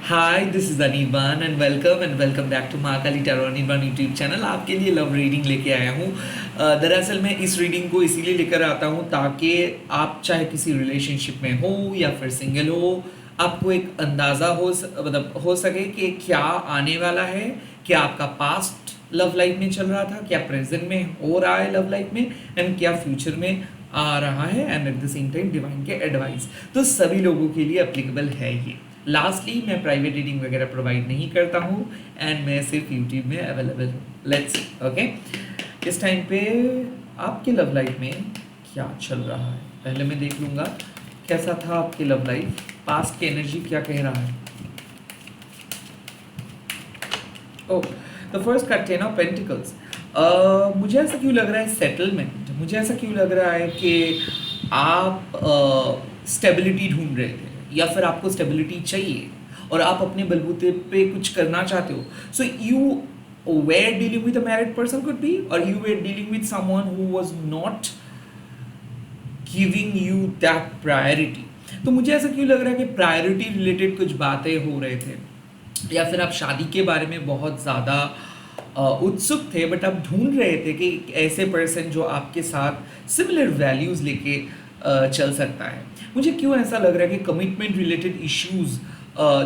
Hi this is Anirban and welcome back to Mahakali tarot Anirban YouTube channel. आपके लिए love reading लेके आया हूँ। दरअसल मैं इस रीडिंग को इसीलिए लेकर आता हूँ ताकि आप चाहे किसी रिलेशनशिप में हो या फिर सिंगल हो, आपको एक अंदाज़ा हो सके कि क्या आने वाला है, क्या आपका पास्ट लव लाइफ में चल रहा था, क्या प्रेजेंट में हो रहा है लव लाइफ में, एंड क्या फ्यूचर में आ रहा है, and eight the same time divine के एडवाइस तो सभी लोगों के लिए अप्लीकेबल है ये। लास्टली मैं प्राइवेट रीडिंग वगैरह प्रोवाइड नहीं करता हूँ एंड मैं सिर्फ यूट्यूब में अवेलेबल हूँ। लेट्स ओके, इस टाइम पे आपके लव लाइफ में क्या चल रहा है पहले मैं देख लूँगा। कैसा था आपके लव लाइफ, पास्ट की एनर्जी क्या कह रहा है। Oh the first card ten of pentacles. मुझे ऐसा क्यों लग रहा है सेटलमेंट, मुझे ऐसा क्यों लग रहा है कि आप स्टेबिलिटी ढूंढ रहे थे या फिर आपको स्टेबिलिटी चाहिए और आप अपने बलबूते पे कुछ करना चाहते हो। So you were dealing with a married person could be, or you were dealing with someone who was not giving you that priority। तो मुझे ऐसा क्यों लग रहा है कि प्रायोरिटी रिलेटेड कुछ बातें हो रहे थे या फिर आप शादी के बारे में बहुत ज़्यादा उत्सुक थे, बट आप ढूंढ रहे थे कि एक ऐसे पर्सन जो आपके साथ सिमिलर वैल्यूज़ लेके चल सकता है। मुझे क्यों ऐसा लग रहा है कि कमिटमेंट रिलेटेड इश्यूज़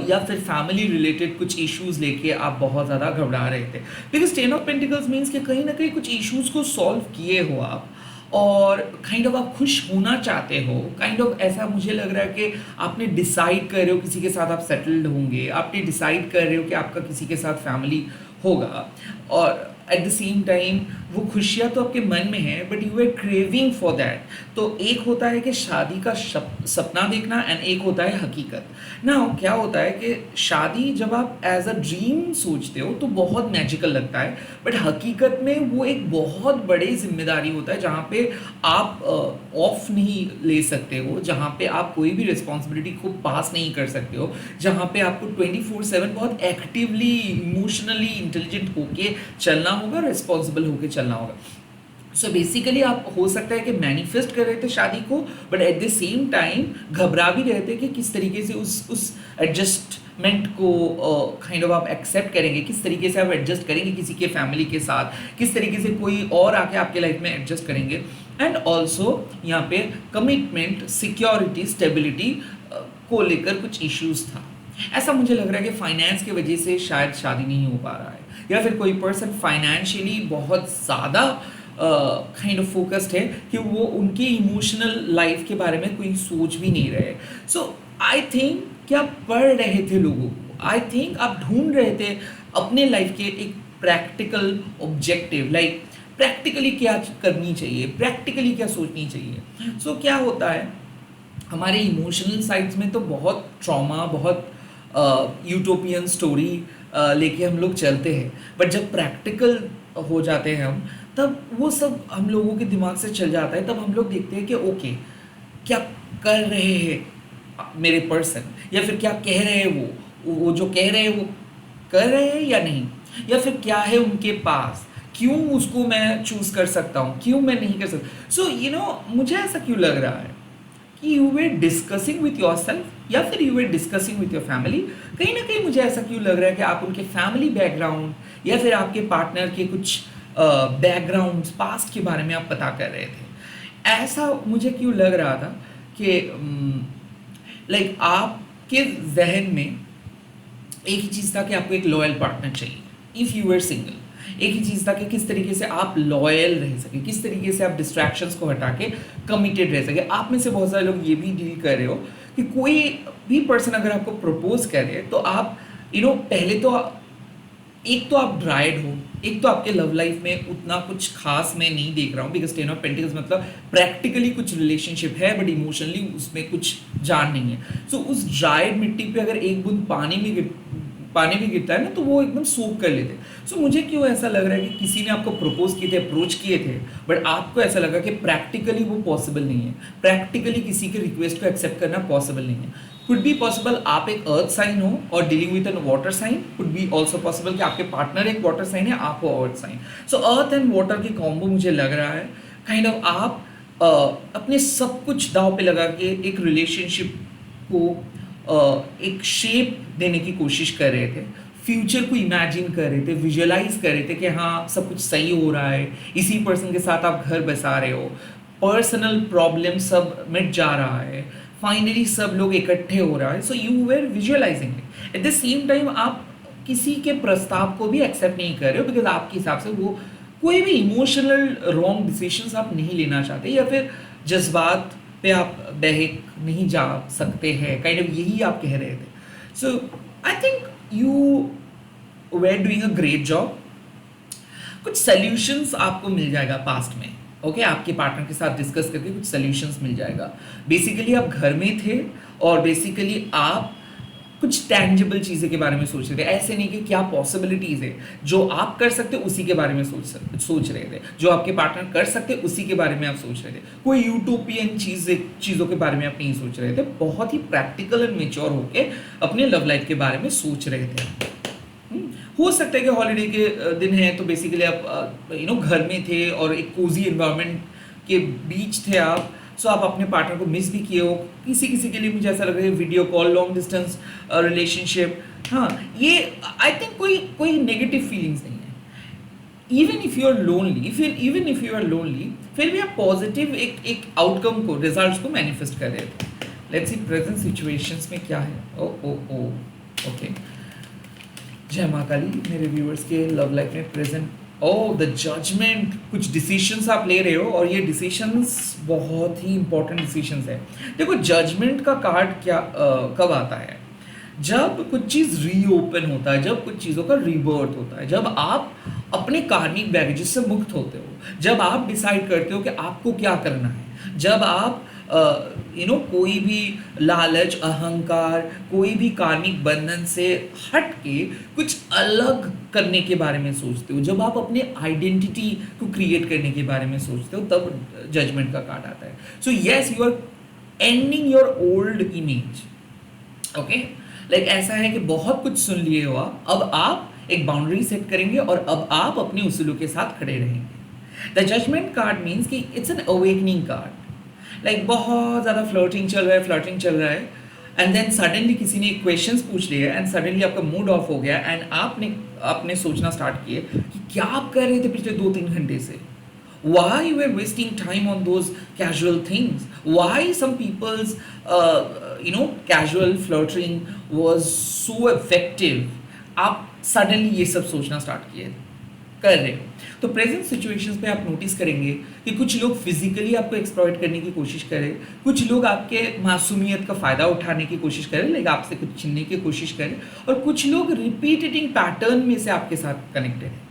या फिर फैमिली रिलेटेड कुछ इश्यूज़ लेके आप बहुत ज़्यादा घबरा रहे थे, because ten of pentacles means कि कहीं ना कहीं कुछ इश्यूज़ को सॉल्व किए हो आप और काइंड ऑफ आप खुश होना चाहते हो। काइंड ऑफ ऐसा मुझे लग रहा है कि आपने डिसाइड कर रहे हो किसी के साथ आप सेटल्ड होंगे, आपने डिसाइड कर रहे हो कि आपका किसी के साथ फैमिली होगा, और एट द सेम टाइम वो खुशियाँ तो आपके मन में है but you are craving for that. तो एक होता है कि शादी का सपना देखना एंड एक होता है हकीकत ना। क्या होता है कि शादी जब आप एज अ ड्रीम सोचते हो तो बहुत मैजिकल लगता है, बट हकीकत में वो एक बहुत बड़ी जिम्मेदारी होता है जहाँ पे आप ऑफ नहीं ले सकते हो, जहाँ पे आप कोई भी रिस्पॉन्सिबिलिटी को पास नहीं कर सकते हो, जहाँ पे आपको 24/7 बहुत एक्टिवली इमोशनली इंटेलिजेंट होके चलना होगा, रिस्पॉन्सिबल होके चलना होगा। सो बेसिकली आप हो सकता है कि मैनिफेस्ट कर रहे थे शादी को, but at the same time घबरा भी रहे थे कि किस तरीके से उस एडजस्टमेंट को काइंड ऑफ आप एक्सेप्ट करेंगे, किस तरीके से आप एडजस्ट करेंगे किसी के फैमिली के साथ, किस तरीके से कोई और आके आपके लाइफ में एडजस्ट करेंगे। एंड ऑल्सो यहाँ पे कमिटमेंट, सिक्योरिटी, स्टेबिलिटी को लेकर कुछ इश्यूज था। ऐसा मुझे लग रहा है कि फाइनेंस की वजह से शायद शादी नहीं हो पा रहा है, या फिर कोई पर्सन फाइनेंशियली बहुत ज़्यादा काइंड ऑफ फोकस्ड है कि वो उनके इमोशनल लाइफ के बारे में कोई सोच भी नहीं रहे। सो आई थिंक कि आप पढ़ रहे थे लोगों को, आई थिंक आप ढूंढ रहे थे अपने लाइफ के एक प्रैक्टिकल ऑब्जेक्टिव, लाइक प्रैक्टिकली क्या करनी चाहिए, प्रैक्टिकली क्या सोचनी चाहिए। सो क्या होता है हमारे इमोशनल साइड्स में तो बहुत ट्रॉमा, बहुत यूटोपियन स्टोरी लेके हम लोग चलते हैं, बट जब प्रैक्टिकल हो जाते हैं हम, तब वो सब हम लोगों के दिमाग से चल जाता है। तब हम लोग देखते हैं कि ओके क्या कर रहे हैं मेरे पर्सन, या फिर क्या कह रहे हैं वो जो कह रहे हैं वो कर रहे हैं या नहीं, या फिर क्या है उनके पास, क्यों उसको मैं चूज कर सकता हूँ, क्यों मैं नहीं कर सकता। सो मुझे ऐसा क्यों लग रहा है कि you way discussing with your self या फिर you way discussing with your family. कहीं ना कहीं मुझे ऐसा क्यों लग रहा है कि आप उनके फैमिली बैकग्राउंड या फिर आपके पार्टनर के कुछ बैकग्राउंड पास्ट के बारे में आप पता कर रहे थे। ऐसा मुझे क्यों लग रहा था कि लाइक आपके जहन में एक ही चीज़ था कि आपको एक लॉयल पार्टनर चाहिए इफ़ यू आर सिंगल। एक ही चीज़ था कि किस तरीके से आप लॉयल रह सके, किस तरीके से आप डिस्ट्रैक्शंस को हटा के कमिटेड रह सके। आप में से बहुत सारे लोग ये भी डील कर रहे हो कि कोई भी पर्सन अगर आपको प्रपोज करे तो आप पहले तो एक तो आप ड्राइड हो, एक तो आपके लव लाइफ में उतना कुछ खास मैं नहीं देख रहा हूँ, बिकॉज टेन ऑफ पेंटिकल्स मतलब प्रैक्टिकली कुछ रिलेशनशिप है बट इमोशनली उसमें कुछ जान नहीं है। सो उस ड्राइड मिट्टी पे अगर एक बूंद पानी भी गिरता है ना तो वो एकदम सोख कर लेते। सो मुझे क्यों ऐसा लग रहा है कि किसी ने आपको प्रपोज किए थे, अप्रोच किए थे, बट आपको ऐसा लगा कि प्रैक्टिकली वो पॉसिबल नहीं है, प्रैक्टिकली किसी के रिक्वेस्ट को एक्सेप्ट करना पॉसिबल नहीं है। कुड बी पॉसिबल आप एक अर्थ साइन हो और dealing with an water sign, could be also possible कि आपके पार्टनर एक वाटर साइन है, आप हो earth sign. So earth and water की कॉम्बो मुझे लग रहा है काइंड ऑफ आप अपने सब कुछ दाव पे लगा के एक रिलेशनशिप को एक शेप देने की कोशिश कर रहे थे, फ्यूचर को इमेजिन कर रहे थे, विजुअलाइज कर रहे थे कि हाँ सब कुछ सही हो रहा है, इसी पर्सन के साथ आप घर बसा रहे हो, पर्सनल प्रॉब्लम सब मिट जा रहा है, फाइनली सब लोग इकट्ठे हो रहा है, so you were visualising it. At the same time आप किसी के प्रस्ताव को भी एक्सेप्ट नहीं कर रहे हो, बिकॉज आपके हिसाब से वो कोई भी इमोशनल रॉन्ग डिसीजंस आप नहीं लेना चाहते, या फिर जज्बात पे आप बहक नहीं जा सकते हैं, काइंड ऑफ यही आप कह रहे थे। So I think you were doing a great job. कुछ सॉल्यूशंस आपको मिल जाएगा पास्ट में, ओके आपके पार्टनर के साथ डिस्कस करके कुछ सॉल्यूशंस मिल जाएगा। बेसिकली आप घर में थे और बेसिकली आप कुछ टैंजिबल चीज़ें के बारे में सोच रहे थे, ऐसे नहीं कि क्या पॉसिबिलिटीज़ है, जो आप कर सकते उसी के बारे में सोच रहे थे, जो आपके पार्टनर कर सकते उसी के बारे में आप सोच रहे थे, कोई यूटोपियन चीज़ों के बारे में आप नहीं सोच रहे थे, बहुत ही प्रैक्टिकल एंड मेच्योर होके अपने लव लाइफ के बारे में सोच रहे थे। हो सकता है कि हॉलीडे के दिन है तो बेसिकली आप घर में थे और एक कोजी एनवायरनमेंट के बीच थे आप, सो आप अपने पार्टनर को मिस भी किए हो। किसी किसी के लिए मुझे ऐसा लग रहा है video call, long distance relationship, हाँ ये आई थिंक कोई नेगेटिव फीलिंग्स नहीं है। Even if you are lonely फिर भी आप पॉजिटिव एक आउटकम को, रिजल्ट्स को मैनिफेस्ट कर रहे थे। लेट्स सी प्रेजेंट सिचुएशंस में क्या है। ओ ओके, जय माँ काली। मेरे व्यूअर्स के लव लाइफ में प्रेजेंट द जजमेंट, कुछ डिसीशंस आप ले रहे हो और ये डिसीशंस बहुत ही इंपॉर्टेंट डिसीशंस है। देखो जजमेंट का कार्ड क्या कब आता है, जब कुछ चीज़ रीओपन होता है, जब कुछ चीज़ों का रीबर्थ होता है, जब आप अपने कार्मिक बैगेजेस से मुक्त होते हो, जब आप डिसाइड करते हो कि आपको क्या करना है, जब आप कोई भी लालच, अहंकार, कोई भी कार्मिक बंधन से हट के कुछ अलग करने के बारे में सोचते हो, जब आप अपने आइडेंटिटी को क्रिएट करने के बारे में सोचते हो, तब जजमेंट का कार्ड आता है। So yes, you are ending your old image. Okay, like ऐसा है कि बहुत कुछ सुन लिए हो आप, अब आप एक बाउंड्री सेट करेंगे और अब आप अपने उसूलों के साथ खड़े रहेंगे। द जजमेंट कार्ड मीन्स कि it's an awakening card. Like बहुत ज़्यादा फ्लर्टिंग चल रहा है एंड देन सडनली किसी ने क्वेश्चंस पूछ लिए एंड सडनली आपका मूड ऑफ हो गया एंड आपने सोचना स्टार्ट किए कि क्या आप कर रहे थे पिछले 2-3 घंटे से। Why you were wasting time on those casual things? Why some people's casual flirting was so effective? आप सडनली ये सब सोचना स्टार्ट किए कर रहे हो। तो प्रेजेंट सिचुएशंस पे आप नोटिस करेंगे कि कुछ लोग फिजिकली आपको एक्सप्लॉइट करने की कोशिश करें, कुछ लोग आपके मासूमियत का फ़ायदा उठाने की कोशिश करें, लाइक आपसे कुछ छीनने की कोशिश करें, और कुछ लोग रिपीटेटिंग पैटर्न में से आपके साथ कनेक्टेड हैं।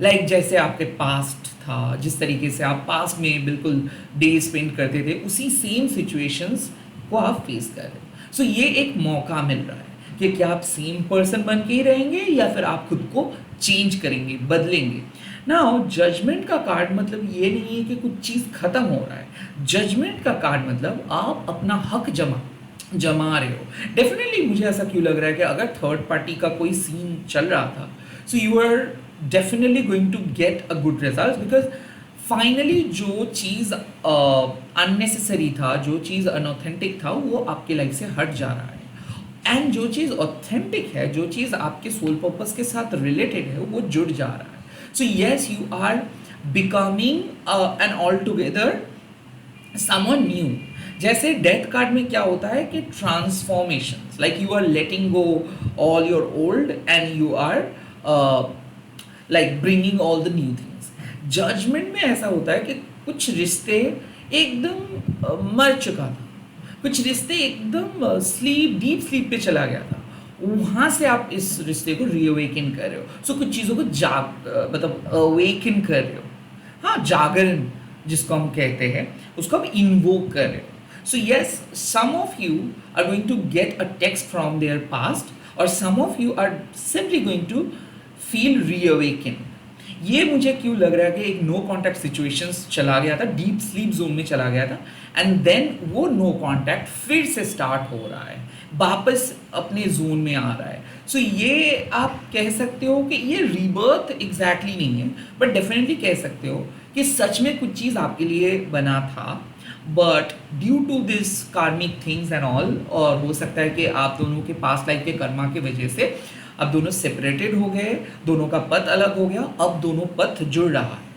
लाइक जैसे आपके पास्ट था, जिस तरीके से आप पास्ट में बिल्कुल डे स्पेंड करते थे, उसी सेम सिचुएशंस को आप फेस कर रहे हो। सो ये एक मौका मिल रहा है कि क्या आप सेम पर्सन बन के ही रहेंगे या फिर आप खुद को चेंज करेंगे, बदलेंगे। नाउ जजमेंट का कार्ड मतलब ये नहीं है कि कुछ चीज़ खत्म हो रहा है। जजमेंट का कार्ड मतलब आप अपना हक जमा रहे हो। डेफिनेटली मुझे ऐसा क्यों लग रहा है कि अगर थर्ड पार्टी का कोई सीन चल रहा था, so you are definitely going to get a good result, because finally जो चीज़ अननेसेसरी था, जो चीज़ अनऑथेंटिक था, वो आपके लाइफ से हट जा रहा है। एंड जो चीज़ ऑथेंटिक है, जो चीज़ आपके सोल पर्पस के साथ रिलेटेड है, वो जुड़ जा रहा है। So yes, you are becoming an all together someone new. जैसे डेथ कार्ड में क्या होता है कि transformation, like you are letting go all your old and you are like bringing all the new things. Judgement में ऐसा होता है कि कुछ रिश्ते एकदम मर चुका था, कुछ रिश्ते एकदम डीप स्लीप पे चला गया था, वहाँ से आप इस रिश्ते को रीअवेकन कर रहे हो। सो कुछ चीज़ों को अवेकन कर रहे हो। हाँ, जागरण जिसको हम कहते हैं, उसको आप इन्वोक कर रहे हो। So yes, some of you are going to get a text from their past और some of you are simply going to feel reawaken. ये मुझे क्यों लग रहा है कि एक नो कॉन्टैक्ट सिचुएशंस चला गया था, डीप स्लीप जोन में चला गया था, एंड देन वो नो कॉन्टैक्ट फिर से स्टार्ट हो रहा है, वापस अपने जोन में आ रहा है। सो ये आप कह सकते हो कि ये रीबर्थ एग्जैक्टली नहीं है, बट डेफिनेटली कह सकते हो कि सच में कुछ चीज़ आपके लिए बना था, बट ड्यू टू दिस कार्मिक थिंग्स एंड ऑल, और हो सकता है कि आप दोनों के पास्ट लाइफ के कर्मा की वजह से अब दोनों सेपरेटेड हो गए, दोनों का पथ अलग हो गया, अब दोनों पथ जुड़ रहा है।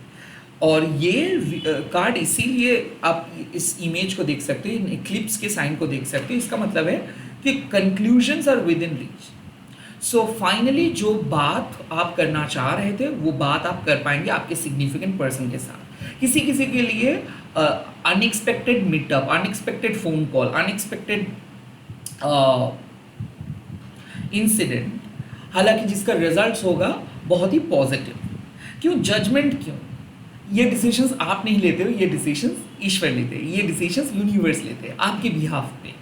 और ये कार्ड इसीलिए आप इस इमेज को देख सकते हो, इन इक्लिप्स के साइन को देख सकते हो, इसका मतलब है कि conclusions are within reach. So finally जो बात आप करना चाह रहे थे वो बात आप कर पाएंगे आपके सिग्निफिकेंट पर्सन के साथ। किसी किसी के लिए unexpected meetup, unexpected phone call, unexpected incident, हालांकि जिसका रिजल्ट्स होगा बहुत ही पॉजिटिव। क्यों जजमेंट क्यों? ये डिसीजंस आप नहीं लेते हो, ये डिसीजंस ईश्वर लेते हैं, ये डिसीजंस यूनिवर्स लेते हैं आपके बिहाफ पे।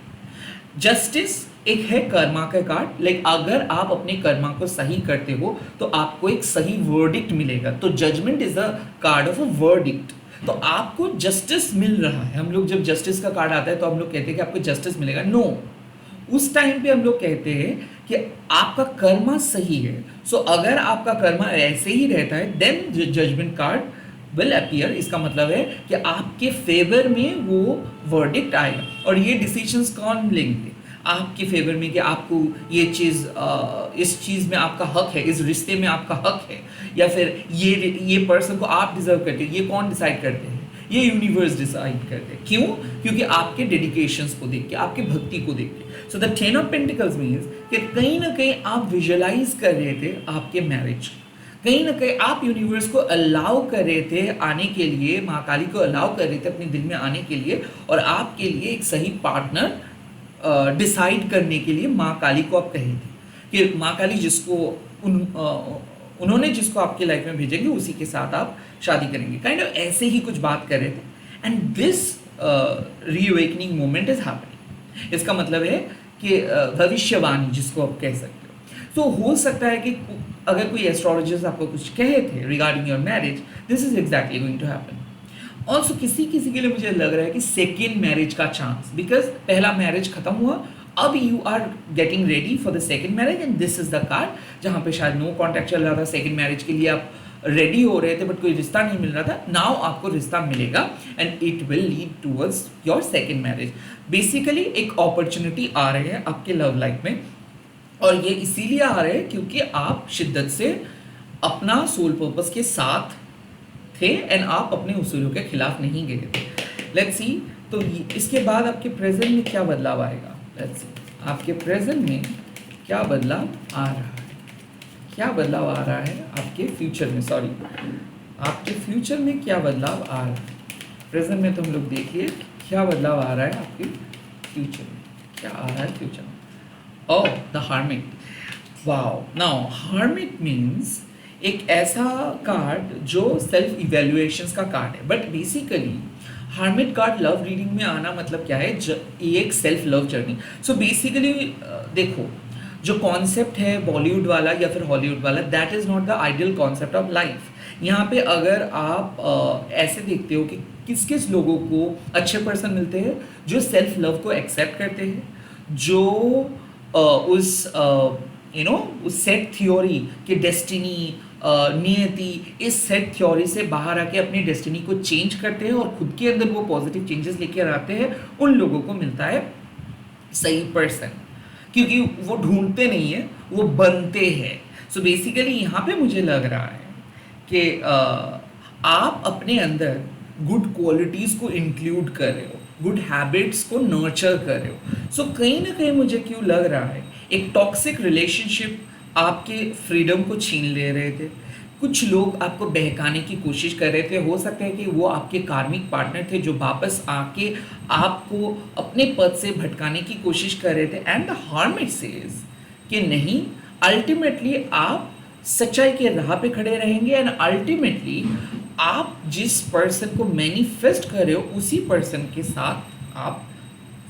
जस्टिस एक है कर्मा का कार्ड, लाइक अगर आप अपने कर्मा को सही करते हो तो आपको एक सही वर्डिक्ट मिलेगा। तो judgement is the card of a verdict, तो आपको जस्टिस मिल रहा है। हम लोग जब जस्टिस का कार्ड आता है तो हम लोग कहते हैं कि आपको जस्टिस मिलेगा, नो, उस टाइम पे हम लोग कहते हैं कि आपका कर्मा सही है। सो अगर आपका कर्मा ऐसे ही रहता है then judgement card will appear. इसका मतलब है कि आपके फेवर में वो वर्डिक्ट आएगा। और ये डिसीजंस कौन लेंगे आपके फेवर में कि आपको ये चीज़, इस चीज़ में आपका हक है, इस रिश्ते में आपका हक है, या फिर ये पर्सन को आप डिजर्व करते हैं, ये कौन डिसाइड करते हैं? ये यूनिवर्स डिसाइड करते हैं। क्यों? क्योंकि आपके डेडिकेशंस को देख के, आपके भक्ति को देख के। So the 10 of pentacles means कि कहीं ना कहीं आप विजुअलाइज कर रहे थे आपके मैरिज, कहीं ना कहीं आप यूनिवर्स को अलाउ कर रहे थे आने के लिए, माँ काली को अलाउ कर रहे थे अपने दिल में आने के लिए, और आपके लिए एक सही पार्टनर डिसाइड करने के लिए माँ काली को आप कहे थे कि माँ काली जिसको उन्होंने जिसको आपके लाइफ में भेजेंगे उसी के साथ आप शादी करेंगे। काइंड ऑफ ऐसे ही कुछ बात कर रहे थे। And this reawakening moment is happening. इसका मतलब है कि भविष्यवाणी जिसको आप कह सकते हो। तो हो सकता है कि अगर कोई एस्ट्रोलॉजर्स आपको कुछ कहे थे regarding your marriage, this is exactly going to happen. Also किसी किसी के लिए मुझे लग रहा है कि सेकेंड मैरिज का चांस, बिकॉज पहला मैरिज खत्म हुआ, अब you are getting ready for the second marriage, and this is the card जहाँ पे शायद नो कॉन्टैक्ट चल रहा था, सेकेंड मैरिज के लिए आप रेडी हो रहे थे बट कोई रिश्ता नहीं मिल रहा था, नाउ आपको रिश्ता मिलेगा and it will lead towards your second marriage. Basically एक अपॉर्चुनिटी आ रही है आपके लव लाइफ में, और ये इसीलिए आ रहे हैं क्योंकि आप शिद्दत से अपना सोल पर्पस के साथ थे एंड आप अपने उसूलों के खिलाफ नहीं गए थे। लेट्स सी तो इसके बाद आपके प्रेजेंट में क्या बदलाव आएगा। लेट्स सी आपके प्रेजेंट में क्या बदलाव आ रहा है, क्या बदलाव आ रहा है आपके फ्यूचर में, सॉरी आपके फ्यूचर में क्या बदलाव आ रहा है। प्रेजेंट में तो हम लोग देखिए क्या बदलाव आ रहा है आपके फ्यूचर में, क्या आ रहा है फ्यूचर में। ओह the hermit, wow. Now hermit means एक ऐसा कार्ड जो सेल्फ इवेल्युएशंस का कार्ड है, but basically hermit card love reading में आना मतलब क्या है, ये एक self love journey. So basically देखो जो कॉन्सेप्ट है बॉलीवुड वाला या फिर हॉलीवुड वाला, that is not the ideal concept of life. यहाँ पे अगर आप ऐसे देखते हो कि किस किस लोगों को अच्छे पर्सन मिलते हैं जो सेल्फ लव को एक्सेप्ट करते हैं, जो उस सेट थ्योरी कि डेस्टिनी, नियति, इस सेट थ्योरी से बाहर आके अपनी डेस्टिनी को चेंज करते हैं और खुद के अंदर वो पॉजिटिव चेंजेस लेकर आते हैं, उन लोगों को मिलता है सही पर्सन, क्योंकि वो ढूंढते नहीं है, वो बनते हैं। सो बेसिकली यहाँ पे मुझे लग रहा है कि आप अपने अंदर गुड क्वालिटीज़ को इंक्लूड कर रहे हो, गुड हैबिट्स को नर्चर कर रहे हो। सो कहीं ना कहीं मुझे क्यों लग रहा है एक टॉक्सिक रिलेशनशिप आपके फ्रीडम को छीन ले रहे थे, कुछ लोग आपको बहकाने की कोशिश कर रहे थे। हो सकता है कि वो आपके कार्मिक पार्टनर थे जो वापस आके आपको अपने पद से भटकाने की कोशिश कर रहे थे। एंड द हार्मिट सेज कि नहीं, अल्टीमेटली आप सच्चाई के राह पे खड़े रहेंगे एंड अल्टीमेटली आप जिस पर्सन को मैनिफेस्ट कर रहे हो उसी पर्सन के साथ आप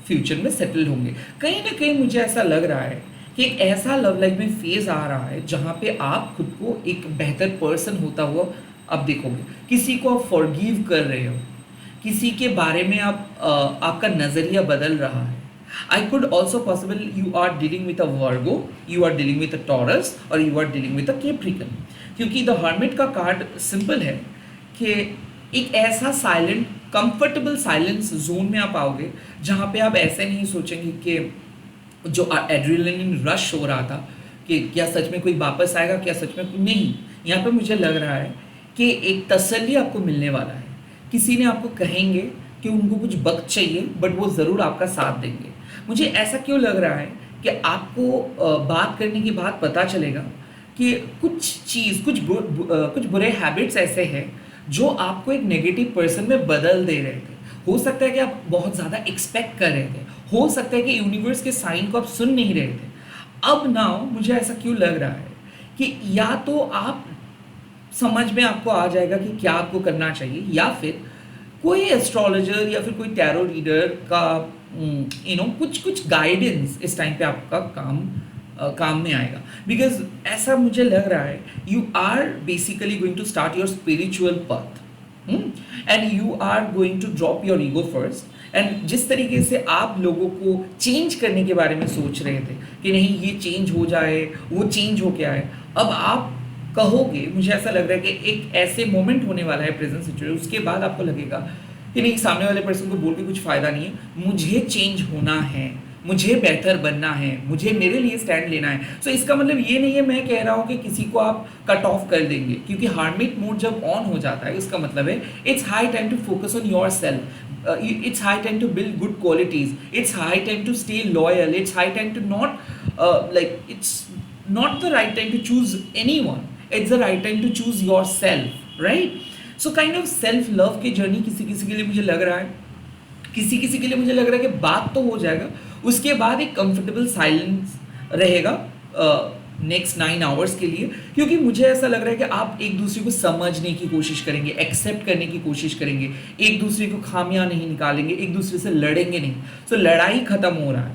फ्यूचर में सेटल होंगे। कहीं ना कहीं मुझे ऐसा लग रहा है कि एक ऐसा लव लाइफ में फेज आ रहा है जहाँ पे आप खुद को एक बेहतर पर्सन होता हुआ आप देखोगे। किसी को आप फॉरगिव कर रहे हो, किसी के बारे में आपका नज़रिया बदल रहा है। I could also possible you are dealing with a Virgo, you are dealing with a Taurus और you are dealing with a Capricorn. क्योंकि द हर्मिट का कार्ड सिंपल है कि एक ऐसा साइलेंट कंफर्टेबल साइलेंस जोन में आप आओगे, जहाँ पे आप ऐसे नहीं सोचेंगे कि जो एड्रेनलिन रश हो रहा था कि क्या सच में कोई वापस आएगा, क्या सच में नहीं। यहाँ पे मुझे लग रहा है कि एक तसल्ली आपको मिलने वाला है। किसी ने आपको कहेंगे कि उनको कुछ वक्त चाहिए, बट वो ज़रूर आपका साथ देंगे। मुझे ऐसा क्यों लग रहा है कि आपको बात करने के बाद पता चलेगा कि कुछ चीज़, कुछ बुरे हैबिट्स ऐसे हैं जो आपको एक नेगेटिव पर्सन में बदल दे रहे थे। हो सकता है कि आप बहुत ज़्यादा एक्सपेक्ट कर रहे थे, हो सकता है कि यूनिवर्स के साइन को आप सुन नहीं रहे थे। अब नाउ मुझे ऐसा क्यों लग रहा है कि या तो आप समझ में आपको आ जाएगा कि क्या आपको करना चाहिए, या फिर कोई एस्ट्रोलॉजर या फिर कोई टैरो रीडर का कुछ गाइडेंस इस टाइम पे आपका काम में आएगा। बिकॉज ऐसा मुझे लग रहा है you are basically going to start your spiritual path, and you are going to drop your ego first. And जिस तरीके से आप लोगों को चेंज करने के बारे में सोच रहे थे कि नहीं ये चेंज हो जाए, वो चेंज हो के आए, अब आप कहोगे, मुझे ऐसा लग रहा है कि एक ऐसे मोमेंट होने वाला है प्रेजेंट सिचुएशन, उसके बाद आपको लगेगा कि नहीं, सामने वाले पर्सन को बोल के कुछ फ़ायदा नहीं है, मुझे चेंज होना है, मुझे बेहतर बनना है, मुझे मेरे लिए स्टैंड लेना है। सो इसका मतलब ये नहीं है मैं कह रहा हूँ कि किसी को आप कट ऑफ कर देंगे, क्योंकि हार्मिट मोड जब ऑन हो जाता है इसका मतलब है it's high time to focus on your self, it's high time to build good qualities, it's high time to stay loyal, it's high time to not it's not the right time to choose anyone, it's the right time to choose yourself, right? So kind of self love की journey किसी किसी के लिए मुझे लग रहा है, किसी किसी के लिए मुझे लग रहा है कि बात तो हो जाएगा, उसके बाद एक कंफर्टेबल साइलेंस रहेगा नेक्स्ट 9 आवर्स के लिए, क्योंकि मुझे ऐसा लग रहा है कि आप एक दूसरे को समझने की कोशिश करेंगे, एक्सेप्ट करने की कोशिश करेंगे, एक दूसरे को खामियां नहीं निकालेंगे, एक दूसरे से लड़ेंगे नहीं। सो लड़ाई खत्म हो रहा है,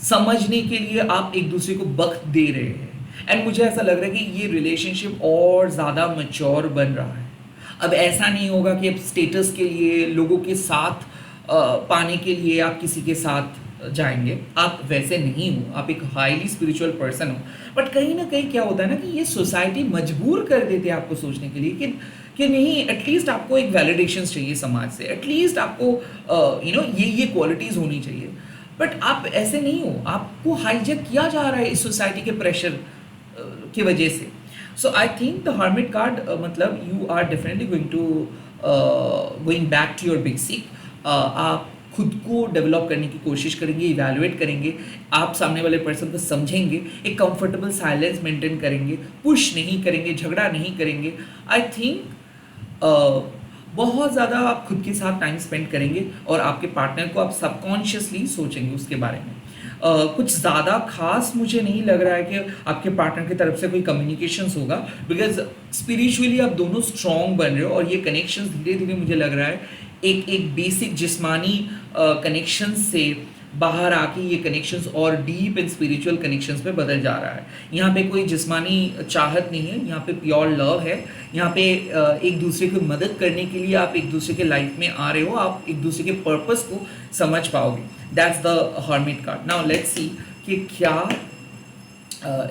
समझने के लिए आप एक दूसरे को वक्त दे रहे हैं, एंड मुझे ऐसा लग रहा है कि ये रिलेशनशिप और ज़्यादा मैच्योर बन रहा है। अब ऐसा नहीं होगा कि अब स्टेटस के लिए, लोगों के साथ पाने के लिए आप किसी के साथ जाएंगे, आप वैसे नहीं हो, आप एक हाईली स्पिरिचुअल पर्सन हो। बट कहीं ना कहीं क्या होता है ना कि ये सोसाइटी मजबूर कर देती है आपको सोचने के लिए कि नहीं, एटलीस्ट आपको एक वैलिडेशन चाहिए समाज से, एटलीस्ट आपको ये क्वालिटीज़ होनी चाहिए। बट आप ऐसे नहीं हो, आपको हाईजैक किया जा रहा है इस सोसाइटी के प्रेशर की वजह से। So I think the hermit card मतलब you are definitely going back to your basic. आप खुद को डेवलप करने की कोशिश करेंगे, इवैल्यूएट करेंगे, आप सामने वाले पर्सन को समझेंगे, एक कंफर्टेबल साइलेंस मेंटेन करेंगे, पुश नहीं करेंगे, झगड़ा नहीं करेंगे। आई थिंक बहुत ज़्यादा आप खुद के साथ टाइम स्पेंड करेंगे और आपके पार्टनर को आप सबकॉन्शियसली सोचेंगे उसके बारे में। कुछ ज़्यादा खास मुझे नहीं लग रहा है कि आपके पार्टनर की तरफ से कोई कम्युनिकेशंस होगा, बिकॉज स्पिरिचुअली आप दोनों स्ट्रॉन्ग बन रहे हो, और ये कनेक्शंस धीरे धीरे मुझे लग रहा है एक बेसिक जिस्मानी कनेक्शंस से बाहर आके ये कनेक्शंस और डीप एंड स्पिरिचुअल कनेक्शंस पे बदल जा रहा है। यहाँ पे कोई जिस्मानी चाहत नहीं है, यहाँ पे प्योर लव है, यहाँ पे एक दूसरे की मदद करने के लिए आप एक दूसरे के लाइफ में आ रहे हो, आप एक दूसरे के पर्पस को समझ पाओगे। That's the hermit card. Now let's see कि क्या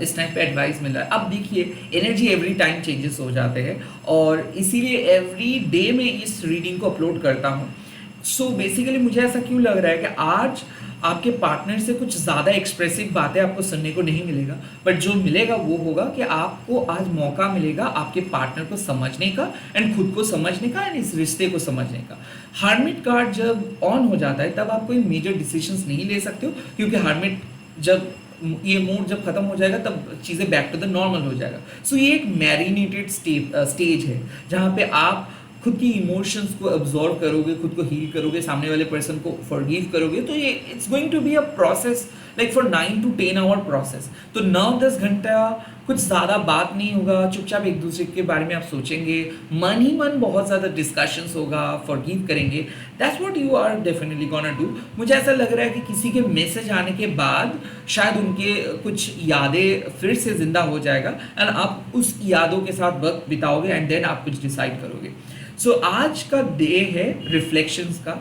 इस टाइम पे एडवाइस मिल रहा है। अब देखिए, एनर्जी एवरी टाइम चेंजेस हो जाते हैं, और इसीलिए एवरी डे में इस रीडिंग को अपलोड करता हूँ। सो बेसिकली मुझे ऐसा क्यों लग रहा है कि आज आपके पार्टनर से कुछ ज़्यादा एक्सप्रेसिव बातें आपको सुनने को नहीं मिलेगा, बट जो मिलेगा वो होगा कि आपको आज मौका मिलेगा आपके पार्टनर को समझने का, एंड खुद को समझने का, एंड इस रिश्ते को समझने का। हार्मिट कार्ड जब ऑन हो जाता है तब आप कोई मेजर डिसीजंस नहीं ले सकते हो, क्योंकि हार्मिट जब ये मूड जब खत्म हो जाएगा तब चीज़ें बैक टू द नॉर्मल हो जाएगा। सो ये एक मैरिनेटेड स्टेज है जहाँ पे आप खुद की इमोशंस को अब्जॉर्व करोगे, खुद को हील करोगे, सामने वाले पर्सन को फॉरगिव करोगे। तो ये it's going to be a process like for 9 to 10 hour process. तो 9-10 घंटा कुछ ज़्यादा बात नहीं होगा, चुपचाप एक दूसरे के बारे में आप सोचेंगे, मन ही मन बहुत ज़्यादा डिस्कशंस होगा, फॉरगिव करेंगे। That's what you are definitely gonna do. मुझे ऐसा लग रहा है कि किसी के मैसेज आने के बाद शायद उनके कुछ यादें फिर से ज़िंदा हो जाएगा, एंड आप उस यादों के साथ वक्त बिताओगे, एंड देन आप कुछ डिसाइड करोगे। सो आज का डे है रिफ्लेक्शंस का,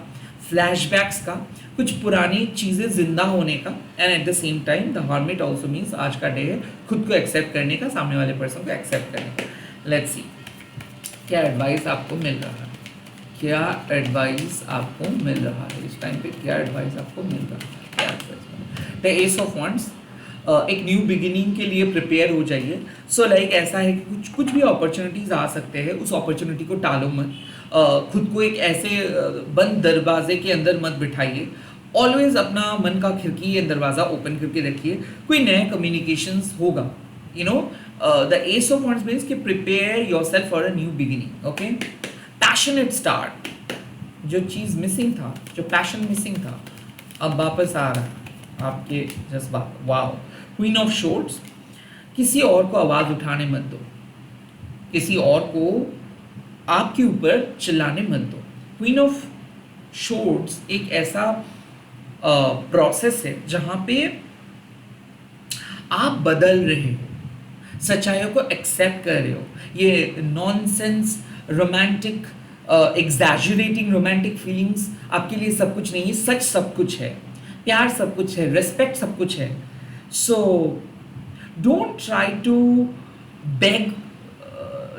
फ्लैशबैक्स का, कुछ पुरानी चीज़ें जिंदा होने का, and eight the same time the hermit also means आज का डे है खुद को एक्सेप्ट करने का, सामने वाले पर्सन को एक्सेप्ट करने का। लेट्स सी क्या एडवाइस आपको मिल रहा है, क्या एडवाइस आपको मिल रहा है इस टाइम पे, क्या एडवाइस आपको मिल रहा है, क्या advice? The ace of wands, एक न्यू बिगिनिंग के लिए प्रिपेयर हो जाइए। सो लाइक ऐसा है कि कुछ कुछ भी अपॉर्चुनिटीज़ आ सकते हैं, उस अपॉर्चुनिटी को टालो मत। खुद को एक ऐसे बंद दरवाजे के अंदर मत बिठाइए। ऑलवेज अपना मन का खिड़की या दरवाज़ा ओपन करके रखिए, कोई नया कम्युनिकेशंस होगा। You know the ace of wands means कि prepare your self for a new beginning. Okay, passionate start, जो चीज़ मिसिंग था, जो पैशन मिसिंग था, अब वापस आ रहा है आपके जज्बात। वाओ, क्वीन ऑफ शॉर्ट्स, किसी और को आवाज़ उठाने मत दो, किसी और को आपके ऊपर चिल्लाने मत दो। क्वीन ऑफ शॉर्ट्स एक ऐसा प्रोसेस है जहाँ पे आप बदल रहे हो, सच्चाइयों को एक्सेप्ट कर रहे हो। ये nonsense romantic exaggerating romantic feelings आपके लिए सब कुछ नहीं है, सच सब कुछ है, प्यार सब कुछ है, रिस्पेक्ट सब कुछ है। So don't try to beg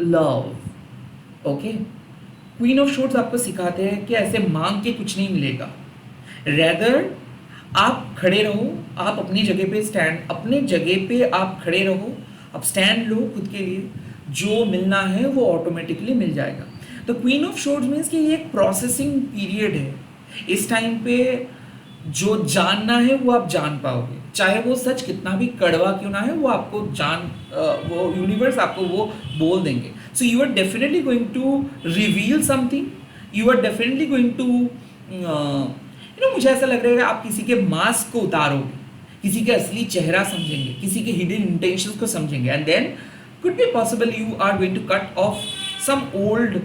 love. Okay, queen of swords आपको सिखाते हैं कि ऐसे मांग के कुछ नहीं मिलेगा। रेदर आप खड़े रहो, आप अपनी जगह पे स्टैंड, अपने जगह पे आप खड़े रहो, आप स्टैंड लो खुद के लिए, जो मिलना है वो ऑटोमेटिकली मिल जाएगा। तो क्वीन ऑफ शॉर्ट्स मीन्स कि ये एक प्रोसेसिंग पीरियड है। इस टाइम पे जो जानना है वो आप जान पाओगे, चाहे वो सच कितना भी कड़वा क्यों ना है, वो आपको वो यूनिवर्स आपको वो बोल देंगे। So you are definitely going to reveal something, you are definitely going to मुझे ऐसा लग रहा है कि आप किसी के मास्क को उतारोगे, किसी के असली चेहरा समझेंगे, किसी के हिडन इंटेंशंस को समझेंगे, and then could be possible you are going to cut off some old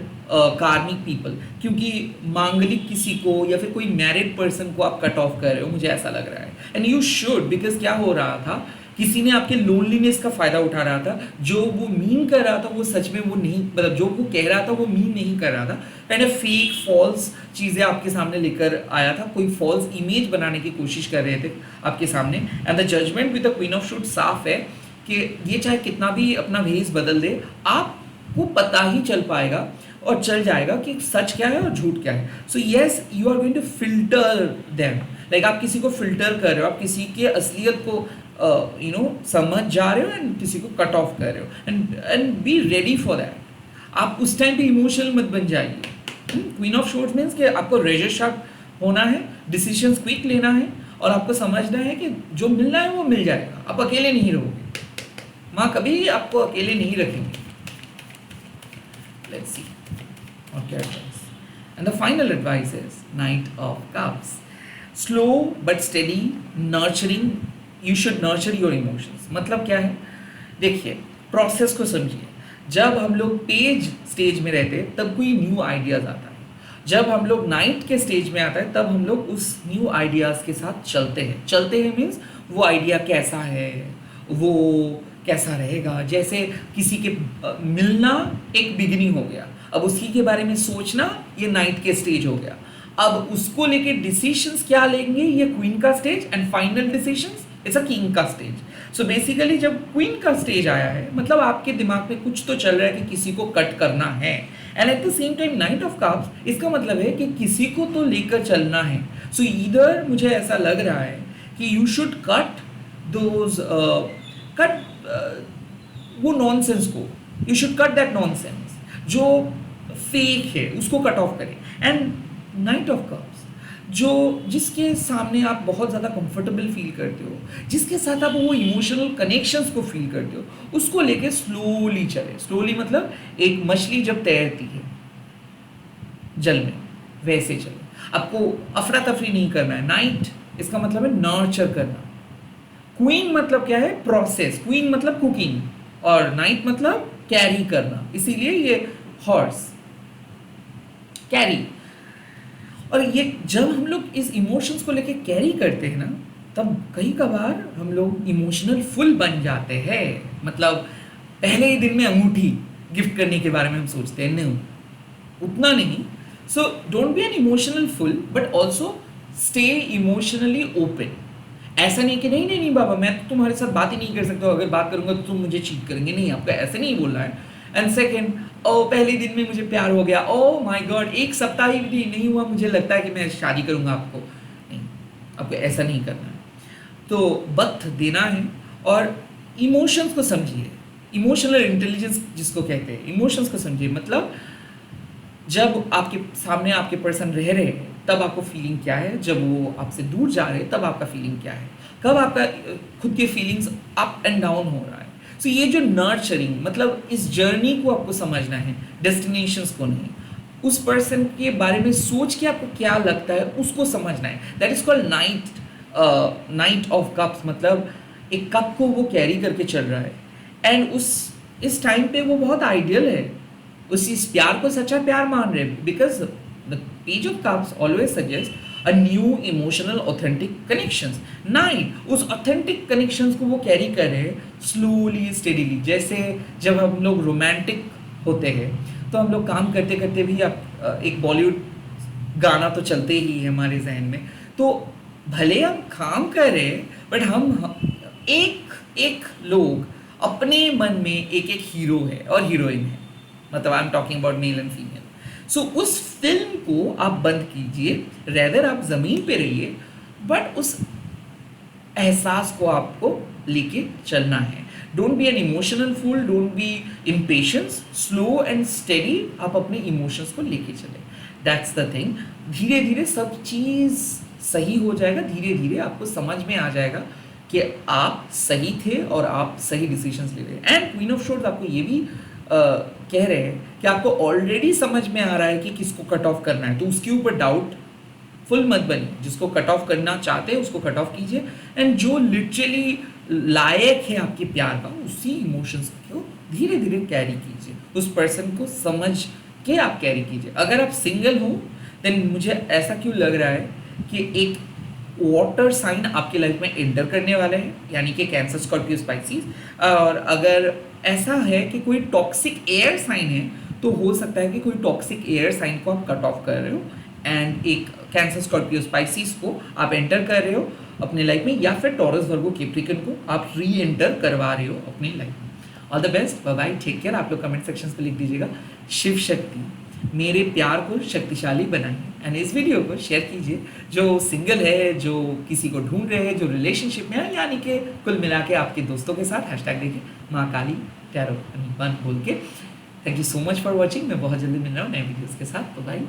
कार्मिक पीपल, क्योंकि मांगलिक किसी को या फिर कोई मैरिड पर्सन को आप कट ऑफ कर रहे हो, मुझे ऐसा लग रहा है। एंड यू शुड, बिकॉज क्या हो रहा था, किसी ने आपके लोनलीनेस का फायदा उठा रहा था, जो वो मीन कर रहा था वो सच में वो नहीं, मतलब जो वो कह रहा था वो मीन नहीं कर रहा था, काइंड ऑफ फेक फॉल्स चीज़ें आपके सामने लेकर आया था, कोई फॉल्स इमेज बनाने की कोशिश कर रहे थे आपके सामने। And the judgement with the queen of swords साफ है कि ये चाहे कितना भी अपना भेस बदल दे, आपको पता ही चल पाएगा और चल जाएगा कि सच क्या है और झूठ क्या है। So yes, you are going to filter them, like आप किसी को फिल्टर कर रहे हो, आप किसी के असलियत को समझ जा रहे हो एंड किसी को कट ऑफ कर रहे हो, and be ready for that. आप उस टाइम पे इमोशनल मत बन जाइए। क्वीन ऑफ शॉर्ट्स मीन्स कि आपको रेजर शार्प होना है, डिसीजंस क्विक लेना है, और आपको समझना है कि जो मिलना है वो मिल जाएगा, आप अकेले नहीं रहोगे, माँ कभी आपको अकेले नहीं रखेंगे। Let's see what your advice. And the final advice is Knight of Cups. Slow but steady nurturing. You should nurture your emotions. मतलब क्या है? देखिए, प्रोसेस को समझिए। जब हम लोग पेज स्टेज में रहते हैं तब कोई न्यू आइडियाज आता है, जब हम लोग नाइट के स्टेज में आता है तब हम लोग उस न्यू आइडियाज के साथ चलते हैं मीन्स वो आइडिया कैसा है, वो कैसा रहेगा। जैसे किसी के मिलना एक बिगिनिंग हो गया, अब उसी के बारे में सोचना ये नाइट के स्टेज हो गया, अब उसको लेके डिसीशंस क्या लेंगे ये क्वीन का stage, and final decisions it's a king का स्टेज। सो बेसिकली जब क्वीन का स्टेज आया है मतलब आपके दिमाग में कुछ तो चल रहा है कि किसी को कट करना है, and eight the same time night of cups इसका मतलब है कि किसी को तो लेकर चलना है। सो ईदर मुझे ऐसा लग रहा है कि यू शुड कट दोज वो नॉनसेंस को, you should cut that nonsense जो फेक है उसको कट ऑफ करें। एंड नाइट ऑफ कप्स जो जिसके सामने आप बहुत ज़्यादा कंफर्टेबल फील करते हो, जिसके साथ आप वो इमोशनल कनेक्शंस को फील करते हो, उसको लेके स्लोली चले। स्लोली मतलब एक मछली जब तैरती है जल में वैसे चले, आपको अफरा तफरी नहीं करना है। नाइट इसका मतलब है नर्चर करना। क्वीन मतलब क्या है? प्रोसेस। क्वीन मतलब कुकिंग, और नाइट मतलब कैरी करना, इसीलिए ये हॉर्स कैरी। और ये जब हम लोग इस इमोशंस को लेके कैरी करते हैं ना, तब कई कबार हम लोग इमोशनल फुल बन जाते हैं। मतलब पहले ही दिन में अंगूठी गिफ्ट करने के बारे में हम सोचते हैं, नहीं उतना नहीं। So don't be an emotional full but also stay emotionally open. ऐसा नहीं कि नहीं बाबा मैं तो तुम्हारे साथ बात ही नहीं कर सकता, अगर बात करूंगा तो तुम मुझे चीट करेंगे, नहीं, आपको ऐसे नहीं बोलना है। एंड सेकेंड, ओ पहले दिन में मुझे प्यार हो गया, ओ माय गॉड एक सप्ताह ही भी नहीं हुआ मुझे लगता है कि मैं शादी करूंगा। आपको नहीं, आपको ऐसा नहीं करना है। तो वक्त देना है और इमोशंस को समझिए। इमोशनल इंटेलिजेंस जिसको कहते हैं, इमोशंस को समझिए। मतलब जब आपके सामने आपके पर्सन रह रहे हैं तब आपको फीलिंग क्या है, जब वो आपसे दूर जा रहे हैं तब आपका फीलिंग क्या है, कब आपका खुद के फीलिंग्स अप एंड डाउन हो रहा है। सो ये जो नर्चरिंग, मतलब इस जर्नी को आपको समझना है, डेस्टिनेशंस को नहीं। उस पर्सन के बारे में सोच के आपको क्या लगता है उसको समझना है। That is called night of cups. मतलब एक कप को वो कैरी करके चल रहा है एंड इस टाइम पे वो बहुत आइडियल है, इस प्यार को सच्चा प्यार मान रहे हैं। Because the page of cups always suggest a new emotional authentic connections. Night उस ऑथेंटिक कनेक्शंस को वो कैरी कर रहे हैं स्लोली स्टेडीली। जैसे जब हम लोग रोमांटिक होते हैं तो हम लोग काम करते करते भी एक बॉलीवुड गाना तो चलते ही है हमारे जहन में। तो भले हम काम कर रहे हैं बट हम एक एक लोग अपने मन में एक एक हीरो है और हीरोइन है। मतलब I am talking about male and female. So उस फिल्म को आप बंद कीजिए, रेदर आप जमीन पे रहिए, बट उस एहसास को आपको लेके चलना है। Don't be an emotional fool, don't be impatience, slow and steady आप अपने इमोशंस को लेके चले। That's the thing. धीरे धीरे सब चीज़ सही हो जाएगा, धीरे धीरे आपको समझ में आ जाएगा कि आप सही थे और आप सही डिसीजंस ले रहे हैं। एंड क्वीन ऑफ शोर्स आपको ये भी कह रहे हैं कि आपको ऑलरेडी समझ में आ रहा है कि किसको कट ऑफ करना है, तो उसके ऊपर डाउट फुल मत बनिए। जिसको कट ऑफ करना चाहते हैं उसको कट ऑफ कीजिए, एंड जो लिटरली लायक है आपके प्यार का उसी इमोशंस को धीरे धीरे कैरी कीजिए। उस पर्सन को समझ के आप कैरी कीजिए। अगर आप सिंगल हो देन मुझे ऐसा क्यों लग रहा है कि एक वाटर साइन आपकी लाइफ में एंटर करने वाले हैं, यानी कि कैंसर, स्कॉर्पियो, स्पाइसिस। और अगर ऐसा है कि कोई टॉक्सिक एयर साइन है तो हो सकता है कि कोई टॉक्सिक एयर साइन को आप कट ऑफ कर रहे हो एंड एक कैंसर, स्कॉर्पियो, स्पाइसिस को आप एंटर कर रहे हो अपने लाइफ में, या फिर टॉरस, वर्गो, कैप्रिकन को आप री एंटर करवा रहे हो अपनी लाइफ में। All the best, bye bye, take care. आप लोग कमेंट सेक्शंस पे लिख दीजिएगा शिव शक्ति मेरे प्यार को शक्तिशाली बनाइए, एंड इस वीडियो को शेयर कीजिए। जो सिंगल है, जो किसी को ढूंढ रहे हैं, जो रिलेशनशिप में है, यानी कि कुल मिला के आपके दोस्तों के साथ हैशटैग देखिए माँ काली टैरो 1 बोल के। Thank you so much for watching. मैं बहुत जल्दी मिल रहा हूँ नए वीडियोज़ के साथ। बाय।